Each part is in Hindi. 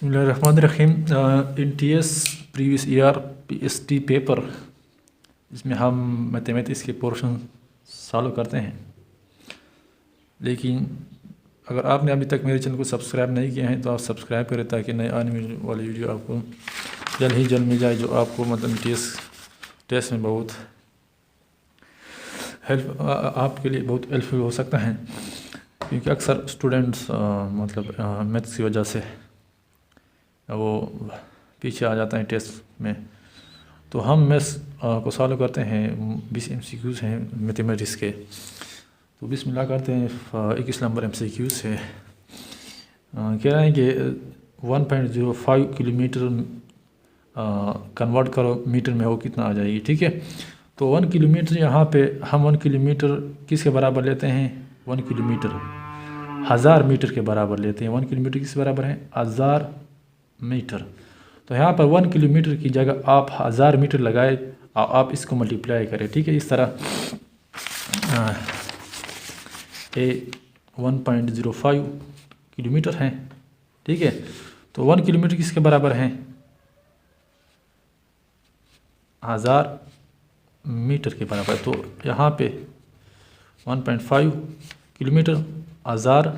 बिस्मिल्लाहिर्रहमानिर्रहीम। In TS previous year PST paper, इसमें हम मैथमेटिक्स के पोर्शन सॉल्व करते हैं। लेकिन अगर आपने अभी तक मेरे चैनल को सब्सक्राइब नहीं किया है तो आप सब्सक्राइब करें ताकि नए आने वाली वीडियो आपको जल्द मिल जाए, जो आपको मतलब टीएस टेस्ट में बहुत आपके लिए बहुत हेल्पफुल हो सकता है। क्योंकि अक्सर स्टूडेंट्स मतलब मैथ्स की वजह से वो पीछे आ जाता है टेस्ट में। तो हम मैथ्स को सॉल्व करते हैं, 20 MCQs हैं मैथमेटिक्स के। तो बिस्मिल्लाह करते हैं। 21 नंबर MCQ से कह रहे हैं कि 1.05 किलोमीटर कन्वर्ट करो मीटर में, वो कितना आ जाएगी। ठीक है, तो 1 किलोमीटर यहाँ पे हम 1 किलोमीटर किसके बराबर लेते हैं? 1 किलोमीटर 1000 मीटर के बराबर लेते हैं। 1 किलोमीटर किस बराबर है? 1000 मीटर। तो यहाँ पर 1 किलोमीटर की जगह आप 1000 मीटर लगाए और आप इसको मल्टीप्लाई करें। ठीक है, इस तरह ये 1.05 किलोमीटर है। ठीक है, तो 1 किलोमीटर किसके बराबर है? 1000 मीटर के बराबर। तो यहाँ पे 1.5 किलोमीटर 1000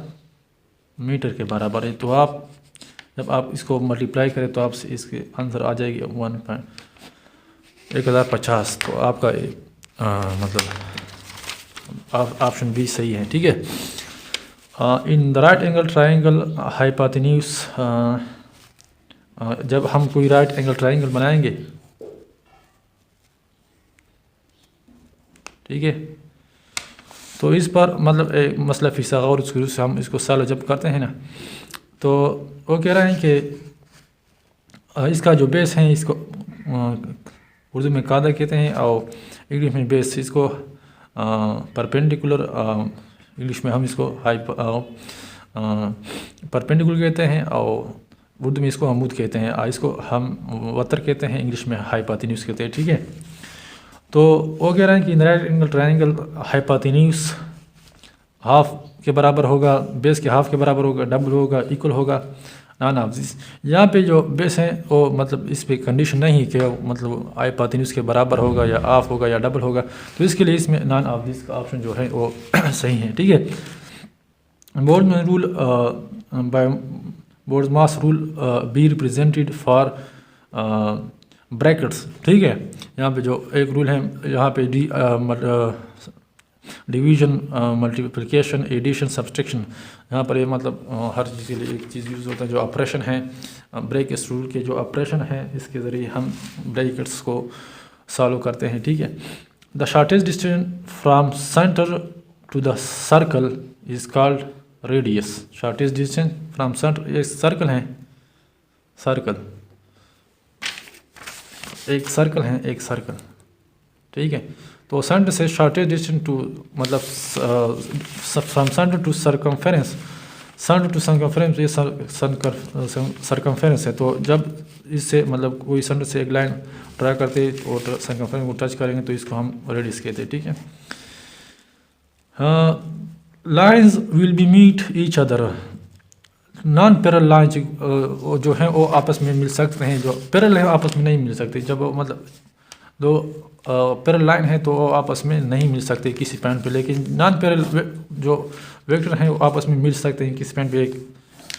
मीटर के बराबर है। तो आप जब आप इसको मल्टीप्लाई करें तो आपसे इसके आंसर आ जाएगी 1050। तो आपका मतलब ऑप्शन बी सही है। ठीक है, in the right angle triangle hypotenuse, जब हम कोई राइट एंगल ट्राइंगल बनाएंगे, ठीक है, तो इस पर मतलब एक मसला फिसागोरस से हम इसको सॉल्व जब करते हैं ना, तो वो कह रहे हैं कि इसका जो बेस है इसको उर्दू में कादा कहते हैं और इंग्लिश में बेस, इसको परपेंडिकुलर, इंग्लिश में हम इसको परपेंडिकुलर कहते हैं और उर्दू में इसको अमूद कहते हैं, और इसको हम वतर कहते हैं, इंग्लिश में हाइपोटेन्यूज कहते हैं। ठीक है, तो वो कह रहे हैं कि right angle triangle hypotenuse half के बराबर होगा, बेस के हाफ के बराबर होगा, डबल होगा, इक्वल होगा नॉन ऑफ दिस। यहाँ पे जो बेस है वो मतलब इस पे कंडीशन नहीं है कि मतलब हाइपोटेन्यूज के बराबर होगा या हाफ होगा या डबल होगा, तो इसके लिए इसमें नॉन ऑफ दिस का ऑप्शन जो है वो सही है। ठीक है, बोर्ड में rule by board mass rule be represented for brackets. ठीक है, यहाँ पे जो एक रूल है, यहाँ पे डिवीजन, मल्टीप्लिकेशन, एडिशन, सब्सट्रैक्शन, यहाँ पर ये मतलब हर चीज़ के लिए एक चीज़ यूज़ होता है। जो ऑपरेशन है ब्रैकेट्स रूल के जो ऑपरेशन है, इसके ज़रिए हम ब्रैकेट्स को सॉल्व करते हैं। ठीक है, the shortest distance from centre to the circle is called radius. Shortest distance from centre, एक सर्कल है, सर्कल एक सर्कल है, एक सर्कल। ठीक है, तो सेंटर से शॉर्टेस्ट डिस्टेंस टू मतलब from centre to circumference, centre to circumference, ये सर्कमफेरेंस है। तो जब इससे मतलब कोई सेंटर से एक लाइन ड्रा करते और सर्कमफेरेंस को टच करेंगे तो इसको हम रेडियस कहते हैं। ठीक है, lines will be meet each other, non parallel line जो है वो आपस में मिल सकते हैं, जो पैरेलल है आपस में नहीं मिल सकते। जब मतलब दो पैरेलल लाइन है तो वो आपस में नहीं मिल सकते किसी पॉइंट पे, लेकिन नॉन पैरेलल जो वेक्टर हैं वो आपस में मिल सकते हैं किसी पॉइंट पे। एक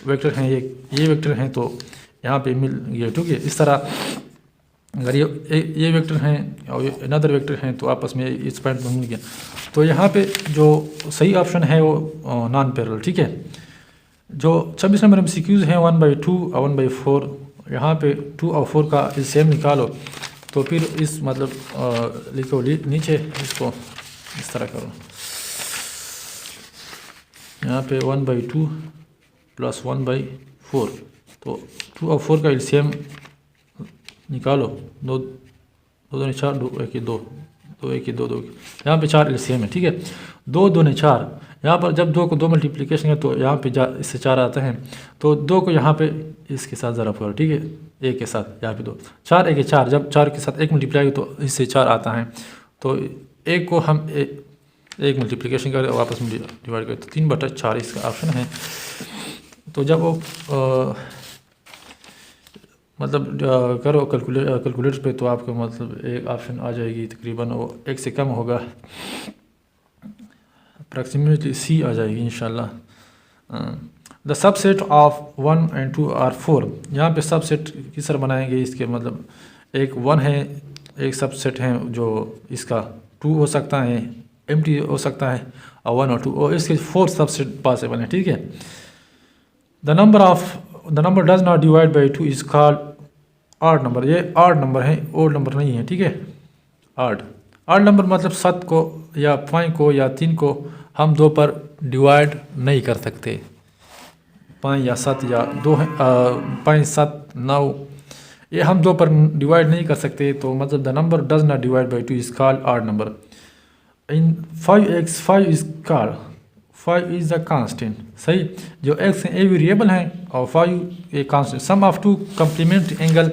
वेक्टर हैं, ये वेक्टर हैं तो यहाँ पे मिल गए। ठीक है, इस तरह अगर ये वेक्टर हैं और अनदर वेक्टर हैं तो आपस में इस पॉइंट में मिल गया। तो यहाँ पे जो सही ऑप्शन है वो नॉन पैरेलल। ठीक है, जो 26 नंबर MCQs हैं 1/2 और 1/4, यहाँ पे 2 और 4 का LCM निकालो। तो फिर इस मतलब लिखो नीचे, इसको इस तरह करो, यहाँ पे 1/2 + 1/4, तो 2 और 4 का LCM निकालो। 2 2 4, 2 1 2, 2 1 2 2, यहाँ पे 4 LCM है। ठीक है, 2 2 4, यहाँ पर जब 2 को 2 मल्टीप्लिकेशन है तो यहाँ पे इससे 4 आते हैं, तो 2 को यहाँ पे इसके साथ ज़रा करो। ठीक है, 1 के साथ यहाँ पे 2, 4 1 4, जब 4 के साथ 1 मल्टीप्लाई तो इससे 4 आता है, तो 1 को हम 1 मल्टीप्लिकेशन करें और वापस में डिवाइड करें तो 3/4 इसका ऑप्शन है। तो जब वो मतलब करो कैलकुलेटर पे, तो आपको मतलब एक ऑप्शन आ जाएगी तकरीबन वो 1 से कम होगा, अप्रॉक्सीमेटली सी आ जाएगी इंशाल्लाह। The subset of 1 and 2 are 4। यहाँ पे सबसेट किस तरह बनाएंगे इसके, मतलब एक 1 है, एक सबसेट है जो इसका 2 हो सकता है, एम्प्टी हो सकता है, और 1 और 2, और इसके 4 सबसेट पॉसिबल हैं, ठीक है। The number does not divide by 2 is called odd number. ये ऑड नंबर है, ओड नंबर नहीं है, ठीक है। ऑड नंबर मतलब 7 को या 5 को या 3 को हम 2 पर डिवाइड नहीं कर सकते। 5 या 7 या 2 है, 5 7 9, ये हम 2 पर डिवाइड नहीं कर सकते, तो मतलब the number does not divide by 2 is called odd number. In 5x 5 is called 5 is a constant, सही। जो x है ए वेरिएबल है और 5 a constant. Sum of 2 complementary angle,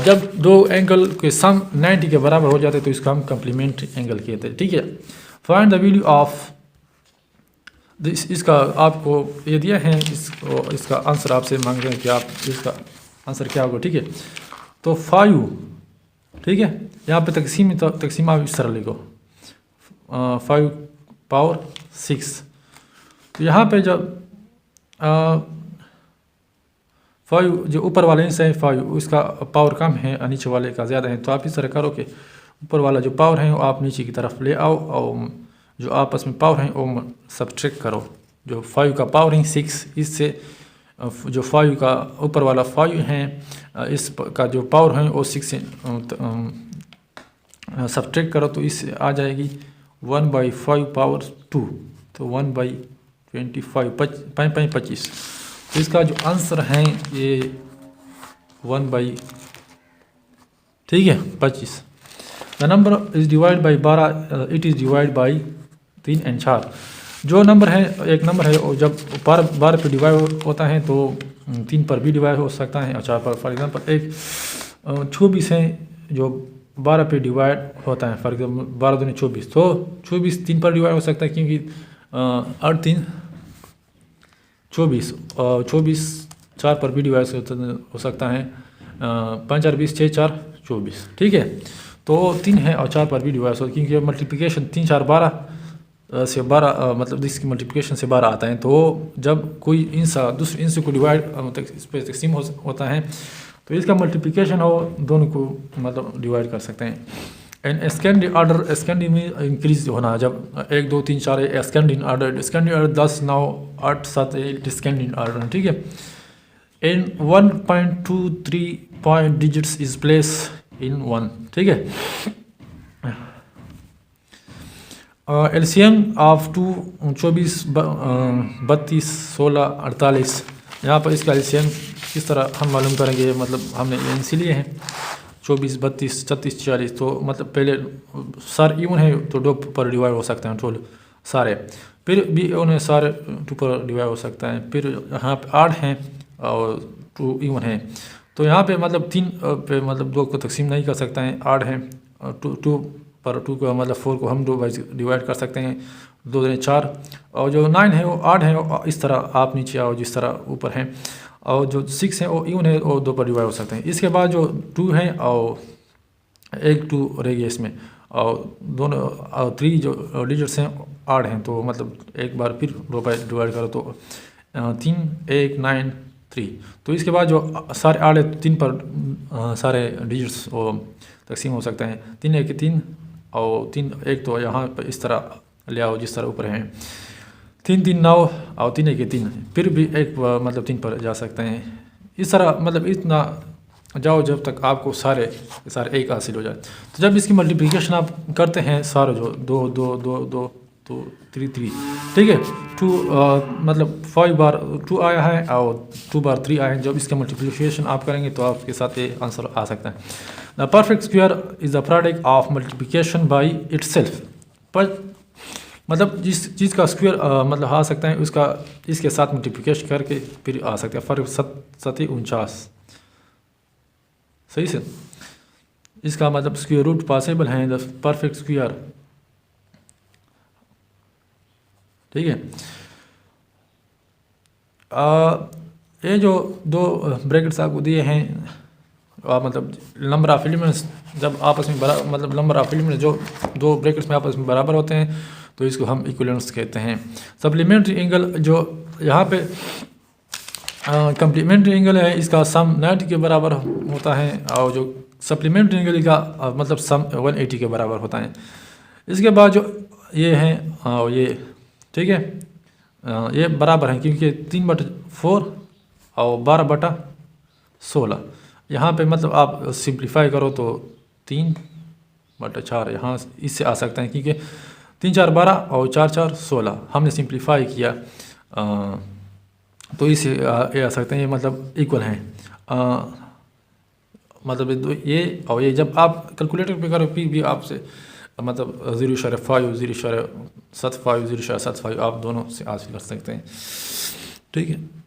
जब 2 एंगल के सम 90 के बराबर हो जाते तो इसको हम कम्प्लीमेंट्री एंगल कहते हैं, ठीक है। फाइंड द वैल्यू ऑफ इसका आपको ये दिया है, इसका आंसर आपसे मांग रहे हैं कि आप इसका आंसर क्या होगा, ठीक है। तो 5, ठीक है, यहाँ पे तकसीम आप इस तरह लिखो 5 पावर 6। तो यहाँ पे जब 5 जो ऊपर वाले से है 5, उसका पावर कम है और नीचे वाले का ज़्यादा है, तो आप इस तरह करो कि ऊपर वाला जो पावर है वो आप नीचे की तरफ ले आओ, और जो आपस में पावर है वो सब्ट्रैक्ट करो। जो 5 का पावर है 6, इससे जो 5 का ऊपर वाला 5 है इसका जो पावर है वो 6 से सब्ट्रैक्ट करो, तो इससे आ जाएगी 1/5 पावर 2, तो 1/25 25। तो इसका जो आंसर है ये 1/, ठीक है, 25। The number is divide by 12, it is divide by 3 और 4। जो नंबर है, एक नंबर है और जब 12 पे डिवाइड होता है तो 3 पर भी डिवाइड हो सकता है और 4 पर। फॉर एग्जांपल एक 24 है जो 12 पे डिवाइड होता है, फॉर एग्जांपल 12 दूनी 24, तो 24 3 पर डिवाइड हो सकता है, क्योंकि 8 3 24, और 24 4 पर भी डिवाइड हो सकता है, 5 4 20, 6 4 24, ठीक है। तो 3 है और 4 पर भी डिवाइड हो, क्योंकि मल्टीप्लिकेशन 3 4 12 से 12 मतलब इसकी मल्टीप्लिकेशन से 12 आता है। तो जब कोई इंसा दूसरे इंसे को डिवाइड इस पर तकसीम होता है तो इसका मल्टीप्लिकेशन हो, दोनों को मतलब डिवाइड कर सकते हैं। एंड एस्केंडिंग ऑर्डर, एस्केंडिंग में इंक्रीज होना, जब 1 2 3 4 एस्केंडिंग ऑर्डर, एस्केंडिंग ऑर्डर 10 9 8 7 डिस्केंडिंग ऑर्डर, ठीक है। And 1.23 point digits is place in 1, ठीक है। LCM of 2 24 32 16 48। यहाँ पर इसका एलसीएम किस तरह हम मालूम करेंगे, मतलब हमने एन लिए हैं 24 32 36 40, तो मतलब पहले सारे इवन है तो 2 पर डिवाइड हो सकते हैं टोटल सारे, फिर भी उन्हें सारे 2 पर डिवाइड हो सकता है, फिर यहाँ पे 8 हैं और 2 इवन है, तो यहाँ पे मतलब 3 पे मतलब 2 को तकसीम नहीं कर सकते हैं, 8 हैं, 2 पर 2 को मतलब 4 को हम 2 डिवाइड कर सकते हैं, 2 दूनी 4, और जो 9 है वो 8 है, और इस तरह आप नीचे आओ जिस तरह ऊपर हैं, और जो 6 है वो इवन है वो 2 पर डिवाइड हो सकते हैं। इसके बाद जो 2 है और एक 2 रह गया इसमें, और दोनों और 3 जो डिजिट्स हैं 8 हैं, तो मतलब एक बार फिर 2 पर डिवाइड करो तो 3 1 9 3। तो इसके बाद जो सारे 8 है 3 पर सारे डिजिट्स वो तकसीम हो सकते हैं, 3 1 3 और 3 1, तो यहाँ पर इस तरह ले आओ जिस तरह ऊपर हैं, 3 3 9 और 3 1 3, फिर भी एक मतलब 3 पर जा सकते हैं। इस तरह मतलब इतना जाओ जब तक आपको सारे एक हासिल हो जाए। तो जब इसकी मल्टीप्लिकेशन आप करते हैं सारे जो 2 2 2 2 तो 3 3, ठीक है, 2 मतलब 5 बार 2 आया है और 2 बार 3 आए हैं, जब इसका मल्टीप्लिकेशन आप करेंगे तो आपके साथ ये आंसर आ सकता है। The perfect square is the product of multiplication by itself. पर मतलब जिस चीज़ का स्क्वायर मतलब आ सकता है उसका इसके साथ मल्टीप्लिकेशन करके फिर आ सकता है। फर्क 7 49, सही से इसका मतलब स्क्वायर रूट पॉसिबल है, द परफेक्ट स्क्वायर, ठीक है। ये जो दो ब्रैकेट्स आपको दिए हैं मतलब नंबर ऑफ एलिमेंट्स जब आपस में मतलब नंबर ऑफ एलिमेंट्स जो दो ब्रैकेट्स में आपस में बराबर होते हैं तो इसको हम इक्विवेलेंस कहते हैं। सप्लीमेंट्री एंगल जो यहाँ पे कम्प्लीमेंट्री एंगल है इसका सम 90 के बराबर होता है और जो सप्लीमेंट्री एंगल का मतलब सम 180 के बराबर होता है। इसके बाद जो ये हैं ये ठीक है ये बराबर है क्योंकि 3/4 और 12/16 यहाँ पे मतलब आप सिंप्लीफाई करो तो 3/4 यहाँ इससे आ सकते हैं क्योंकि 3 4 12 और 4 4 16 हमने सिंप्लीफाई किया तो इससे ये आ सकते हैं ये मतलब इक्वल हैं मतलब ये और ये जब आप कैलकुलेटर पे करो फिर भी आपसे मतलब 0.5 0.75 0.75 आप दोनों से हासिल कर सकते हैं। ठीक है।